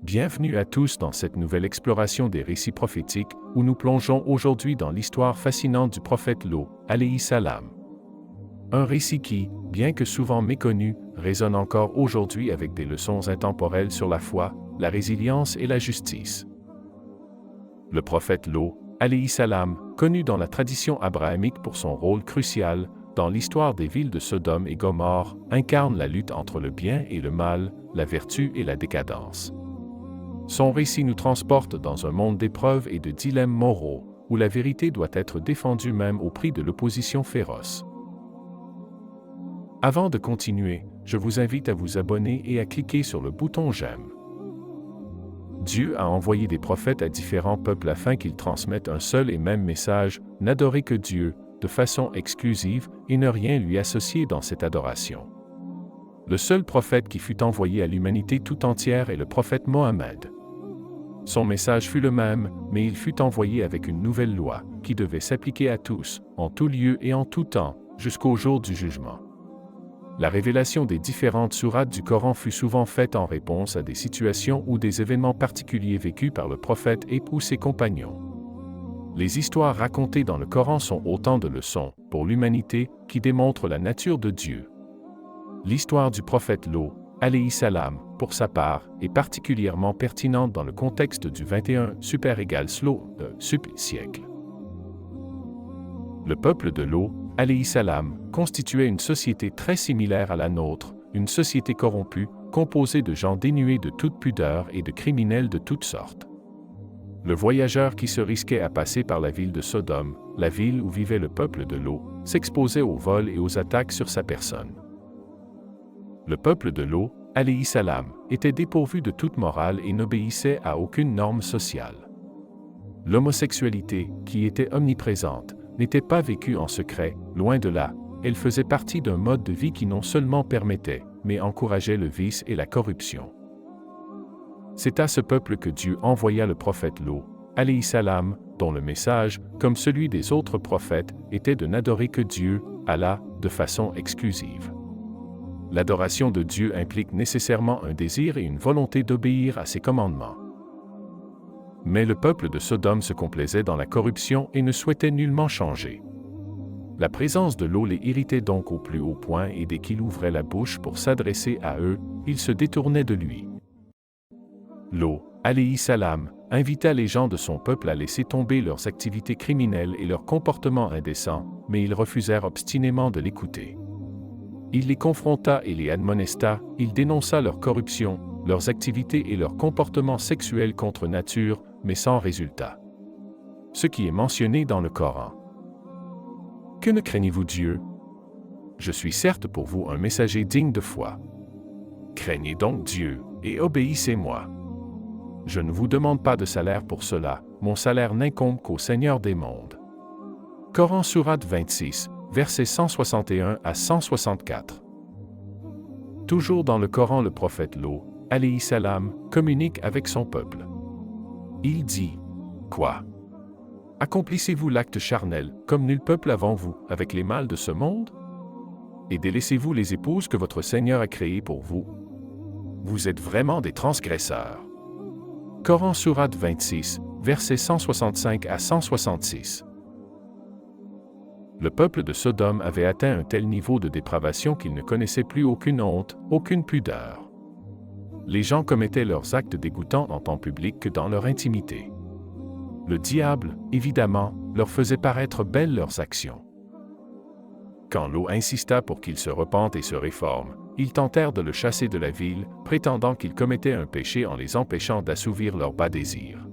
Bienvenue à tous dans cette nouvelle exploration des récits prophétiques où nous plongeons aujourd'hui dans l'histoire fascinante du prophète Lot, alayhi salam. Un récit qui, bien que souvent méconnu, résonne encore aujourd'hui avec des leçons intemporelles sur la foi, la résilience et la justice. Le prophète Lot, alayhi salam, connu dans la tradition abrahamique pour son rôle crucial dans l'histoire des villes de Sodome et Gomorrhe, incarne la lutte entre le bien et le mal, la vertu et la décadence. Son récit nous transporte dans un monde d'épreuves et de dilemmes moraux, où la vérité doit être défendue même au prix de l'opposition féroce. Avant de continuer, je vous invite à vous abonner et à cliquer sur le bouton j'aime. Dieu a envoyé des prophètes à différents peuples afin qu'ils transmettent un seul et même message, n'adorer que Dieu, de façon exclusive, et ne rien lui associer dans cette adoration. Le seul prophète qui fut envoyé à l'humanité tout entière est le prophète Mohammed. Son message fut le même, mais il fut envoyé avec une nouvelle loi, qui devait s'appliquer à tous, en tout lieu et en tout temps, jusqu'au jour du jugement. La révélation des différentes sourates du Coran fut souvent faite en réponse à des situations ou des événements particuliers vécus par le prophète et ou ses compagnons. Les histoires racontées dans le Coran sont autant de leçons, pour l'humanité, qui démontrent la nature de Dieu. L'histoire du prophète Lot, alayhi salam, pour sa part, est particulièrement pertinente dans le contexte du 21 super égale Slow siècle. Le peuple de Lot, alayhi salam, constituait une société très similaire à la nôtre, une société corrompue, composée de gens dénués de toute pudeur et de criminels de toutes sortes. Le voyageur qui se risquait à passer par la ville de Sodome, la ville où vivait le peuple de Lot, s'exposait aux vols et aux attaques sur sa personne. Le peuple de Lot, alayhi salam, était dépourvu de toute morale et n'obéissait à aucune norme sociale. L'homosexualité, qui était omniprésente, n'était pas vécue en secret, loin de là, elle faisait partie d'un mode de vie qui non seulement permettait, mais encourageait le vice et la corruption. C'est à ce peuple que Dieu envoya le prophète Lot, alayhi salam, dont le message, comme celui des autres prophètes, était de n'adorer que Dieu, Allah, de façon exclusive. L'adoration de Dieu implique nécessairement un désir et une volonté d'obéir à ses commandements. Mais le peuple de Sodome se complaisait dans la corruption et ne souhaitait nullement changer. La présence de Lot les irritait donc au plus haut point et dès qu'il ouvrait la bouche pour s'adresser à eux, ils se détournaient de lui. Lot, alayhi salam, invita les gens de son peuple à laisser tomber leurs activités criminelles et leurs comportements indécents, mais ils refusèrent obstinément de l'écouter. Il les confronta et les admonesta, il dénonça leur corruption, leurs activités et leurs comportements sexuels contre nature, mais sans résultat. Ce qui est mentionné dans le Coran. Que ne craignez-vous Dieu? Je suis certes pour vous un messager digne de foi. Craignez donc Dieu, et obéissez-moi. Je ne vous demande pas de salaire pour cela, mon salaire n'incombe qu'au Seigneur des mondes. Coran Sourate 26, versets 161 à 164. Toujours dans le Coran, le prophète Lot, alayhi salam, communique avec son peuple. Il dit, « Quoi? Accomplissez-vous l'acte charnel, comme nul peuple avant vous, avec les mâles de ce monde? Et délaissez-vous les épouses que votre Seigneur a créées pour vous? Vous êtes vraiment des transgresseurs. » Coran Sourate 26, versets 165 à 166. Le peuple de Sodome avait atteint un tel niveau de dépravation qu'il ne connaissait plus aucune honte, aucune pudeur. Les gens commettaient leurs actes dégoûtants en tant public que dans leur intimité. Le diable, évidemment, leur faisait paraître belles leurs actions. Quand Lot insista pour qu'ils se repentent et se réforment, ils tentèrent de le chasser de la ville, prétendant qu'il commettait un péché en les empêchant d'assouvir leurs bas désirs.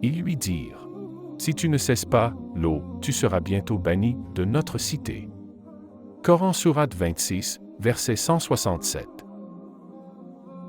Ils lui dirent, « Si tu ne cesses pas, Lot, tu seras bientôt banni de notre cité. » Coran Sourate 26, verset 167.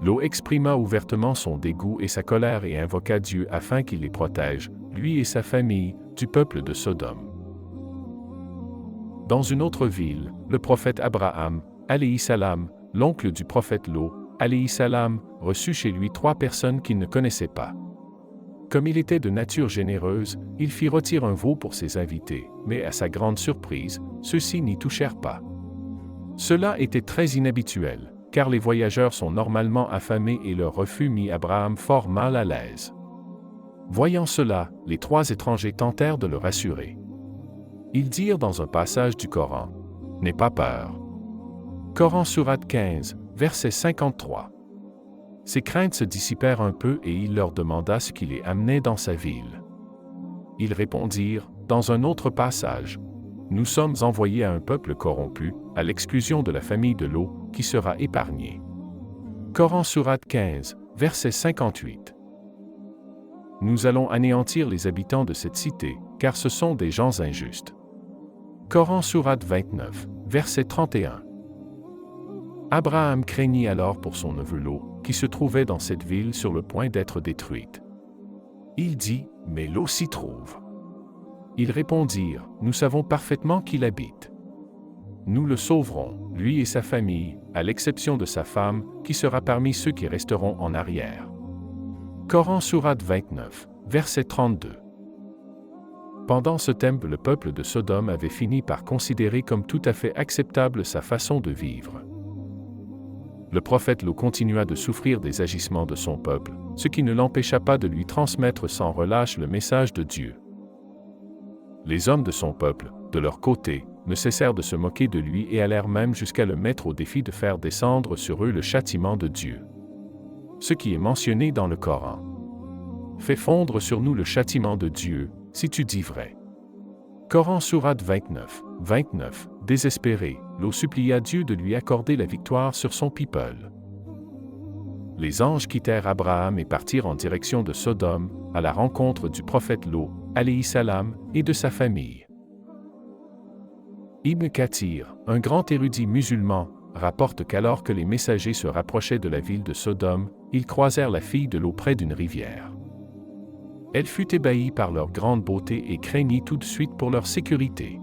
Lot exprima ouvertement son dégoût et sa colère et invoqua Dieu afin qu'il les protège, lui et sa famille, du peuple de Sodome. Dans une autre ville, le prophète Abraham, alayhi salam, l'oncle du prophète Lot, alayhi salam, reçut chez lui 3 personnes qu'il ne connaissait pas. Comme il était de nature généreuse, il fit rôtir un veau pour ses invités, mais à sa grande surprise, ceux-ci n'y touchèrent pas. Cela était très inhabituel, car les voyageurs sont normalement affamés et leur refus mit Abraham fort mal à l'aise. Voyant cela, les 3 étrangers tentèrent de le rassurer. Ils dirent dans un passage du Coran, « N'aie pas peur. » Coran sourate 15, verset 53. Ses craintes se dissipèrent un peu et il leur demanda ce qui les amenait dans sa ville. Ils répondirent, dans un autre passage, « Nous sommes envoyés à un peuple corrompu, à l'exclusion de la famille de Lot, qui sera épargnée. » Coran sourate 15, verset 58. Nous allons anéantir les habitants de cette cité, car ce sont des gens injustes. Coran sourate 29, verset 31. Abraham craignit alors pour son neveu Lot, qui se trouvait dans cette ville sur le point d'être détruite. Il dit, « Mais Lot s'y trouve. » Ils répondirent, « Nous savons parfaitement qu'il habite. Nous le sauverons, lui et sa famille, à l'exception de sa femme, qui sera parmi ceux qui resteront en arrière. » Coran sourate 29, verset 32. Pendant ce temps, le peuple de Sodome avait fini par considérer comme tout à fait acceptable sa façon de vivre. Le prophète Lot continua de souffrir des agissements de son peuple, ce qui ne l'empêcha pas de lui transmettre sans relâche le message de Dieu. Les hommes de son peuple, de leur côté, ne cessèrent de se moquer de lui et allèrent même jusqu'à le mettre au défi de faire descendre sur eux le châtiment de Dieu. Ce qui est mentionné dans le Coran. Fais fondre sur nous le châtiment de Dieu, si tu dis vrai. Coran sourate 29, 29. Désespéré, Lot supplia Dieu de lui accorder la victoire sur son people. Les anges quittèrent Abraham et partirent en direction de Sodome, à la rencontre du prophète Lot, alayhi salam, et de sa famille. Ibn Kathir, un grand érudit musulman, rapporte qu'alors que les messagers se rapprochaient de la ville de Sodome, ils croisèrent la fille de Lot près d'une rivière. Elle fut ébahie par leur grande beauté et craignit tout de suite pour leur sécurité.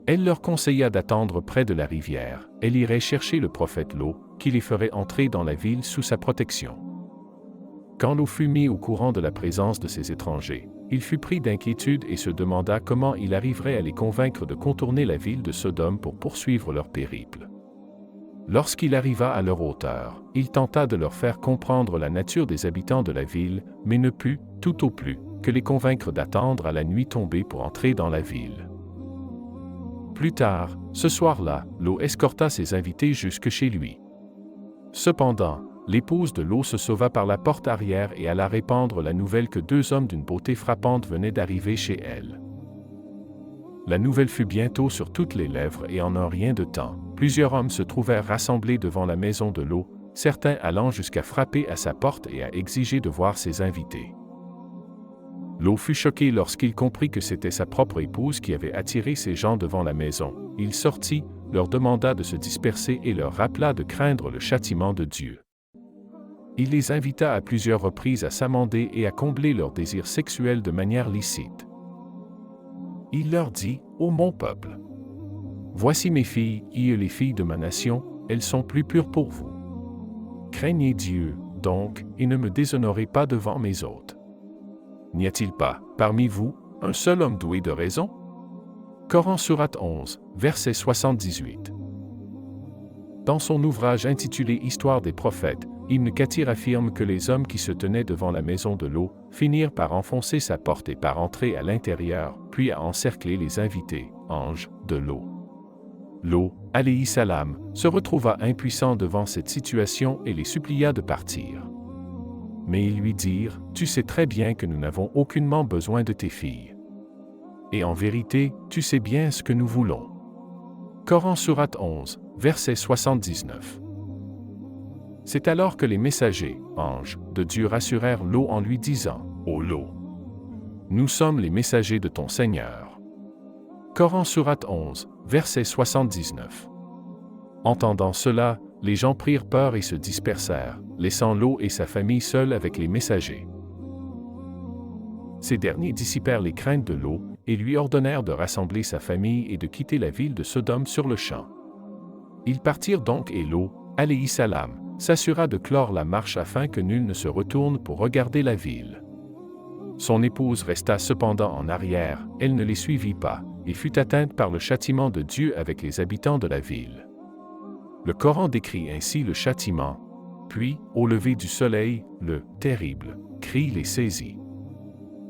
Elle leur conseilla d'attendre près de la rivière, elle irait chercher le prophète Lot, qui les ferait entrer dans la ville sous sa protection. Quand Lot fut mis au courant de la présence de ces étrangers, il fut pris d'inquiétude et se demanda comment il arriverait à les convaincre de contourner la ville de Sodome pour poursuivre leur périple. Lorsqu'il arriva à leur hauteur, il tenta de leur faire comprendre la nature des habitants de la ville, mais ne put, tout au plus, que les convaincre d'attendre à la nuit tombée pour entrer dans la ville. Plus tard, ce soir-là, Lot escorta ses invités jusque chez lui. Cependant, l'épouse de Lot se sauva par la porte arrière et alla répandre la nouvelle que 2 hommes d'une beauté frappante venaient d'arriver chez elle. La nouvelle fut bientôt sur toutes les lèvres et en un rien de temps, plusieurs hommes se trouvèrent rassemblés devant la maison de Lot, certains allant jusqu'à frapper à sa porte et à exiger de voir ses invités. Lot fut choqué lorsqu'il comprit que c'était sa propre épouse qui avait attiré ces gens devant la maison. Il sortit, leur demanda de se disperser et leur rappela de craindre le châtiment de Dieu. Il les invita à plusieurs reprises à s'amender et à combler leurs désirs sexuels de manière licite. Il leur dit, « Ô mon peuple, voici mes filles, les filles de ma nation, elles sont plus pures pour vous. Craignez Dieu, donc, et ne me déshonorez pas devant mes hôtes. N'y a-t-il pas, parmi vous, un seul homme doué de raison? » Coran sourate 11, verset 78. Dans son ouvrage intitulé Histoire des prophètes, Ibn Kathir affirme que les hommes qui se tenaient devant la maison de Lot finirent par enfoncer sa porte et par entrer à l'intérieur, puis à encercler les invités, anges, de Lot. Lot, alayhi salam, se retrouva impuissant devant cette situation et les supplia de partir. Mais ils lui dirent, « Tu sais très bien que nous n'avons aucunement besoin de tes filles. Et en vérité, tu sais bien ce que nous voulons. » Coran sourate 11, verset 79. C'est alors que les messagers, anges, de Dieu rassurèrent Lot en lui disant, « Ô Lot, nous sommes les messagers de ton Seigneur. » Coran sourate 11, verset 79. Entendant cela, les gens prirent peur et se dispersèrent, laissant Lot et sa famille seuls avec les messagers. Ces derniers dissipèrent les craintes de Lot et lui ordonnèrent de rassembler sa famille et de quitter la ville de Sodome sur le champ. Ils partirent donc et Lot, alayhi salam, s'assura de clore la marche afin que nul ne se retourne pour regarder la ville. Son épouse resta cependant en arrière, elle ne les suivit pas, et fut atteinte par le châtiment de Dieu avec les habitants de la ville. Le Coran décrit ainsi le châtiment, puis, au lever du soleil, le terrible cri les saisit.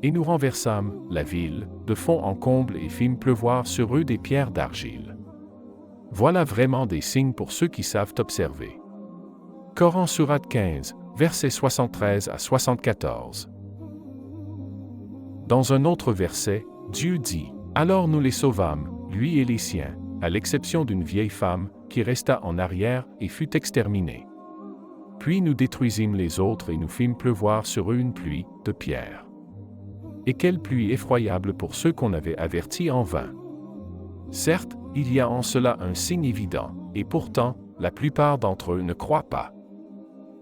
Et nous renversâmes la ville, de fond en comble et fîmes pleuvoir sur eux des pierres d'argile. Voilà vraiment des signes pour ceux qui savent observer. Coran Sourate 15, versets 73 à 74. Dans un autre verset, Dieu dit, « Alors nous les sauvâmes, lui et les siens, à l'exception d'une vieille femme, qui resta en arrière et fut exterminée. Puis nous détruisîmes les autres et nous fîmes pleuvoir sur eux une pluie de pierres. Et quelle pluie effroyable pour ceux qu'on avait avertis en vain. Certes, il y a en cela un signe évident, et pourtant, la plupart d'entre eux ne croient pas. »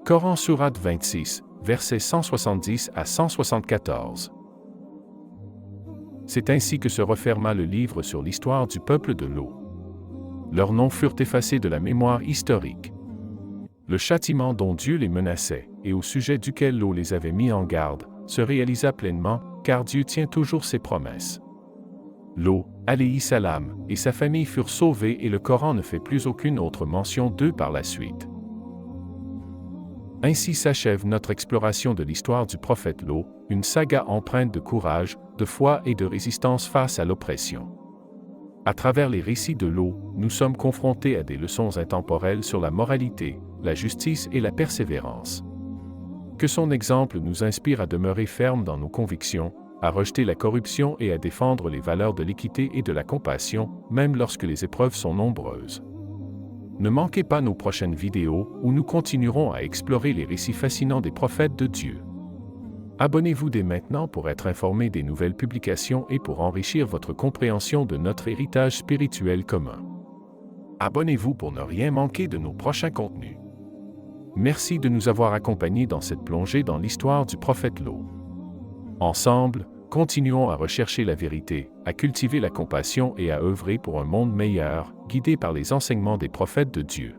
Coran Sourate 26, versets 170 à 174. C'est ainsi que se referma le livre sur l'histoire du peuple de l'eau. Leurs noms furent effacés de la mémoire historique. Le châtiment dont Dieu les menaçait, et au sujet duquel l'eau les avait mis en garde, se réalisa pleinement, car Dieu tient toujours ses promesses. L'eau, alayhi salam, et sa famille furent sauvés et le Coran ne fait plus aucune autre mention d'eux par la suite. Ainsi s'achève notre exploration de l'histoire du prophète Lot, une saga empreinte de courage, de foi et de résistance face à l'oppression. À travers les récits de Lot, nous sommes confrontés à des leçons intemporelles sur la moralité, la justice et la persévérance. Que son exemple nous inspire à demeurer fermes dans nos convictions, à rejeter la corruption et à défendre les valeurs de l'équité et de la compassion, même lorsque les épreuves sont nombreuses. Ne manquez pas nos prochaines vidéos où nous continuerons à explorer les récits fascinants des prophètes de Dieu. Abonnez-vous dès maintenant pour être informé des nouvelles publications et pour enrichir votre compréhension de notre héritage spirituel commun. Abonnez-vous pour ne rien manquer de nos prochains contenus. Merci de nous avoir accompagnés dans cette plongée dans l'histoire du prophète Lot. Ensemble, continuons à rechercher la vérité, à cultiver la compassion et à œuvrer pour un monde meilleur, guidé par les enseignements des prophètes de Dieu.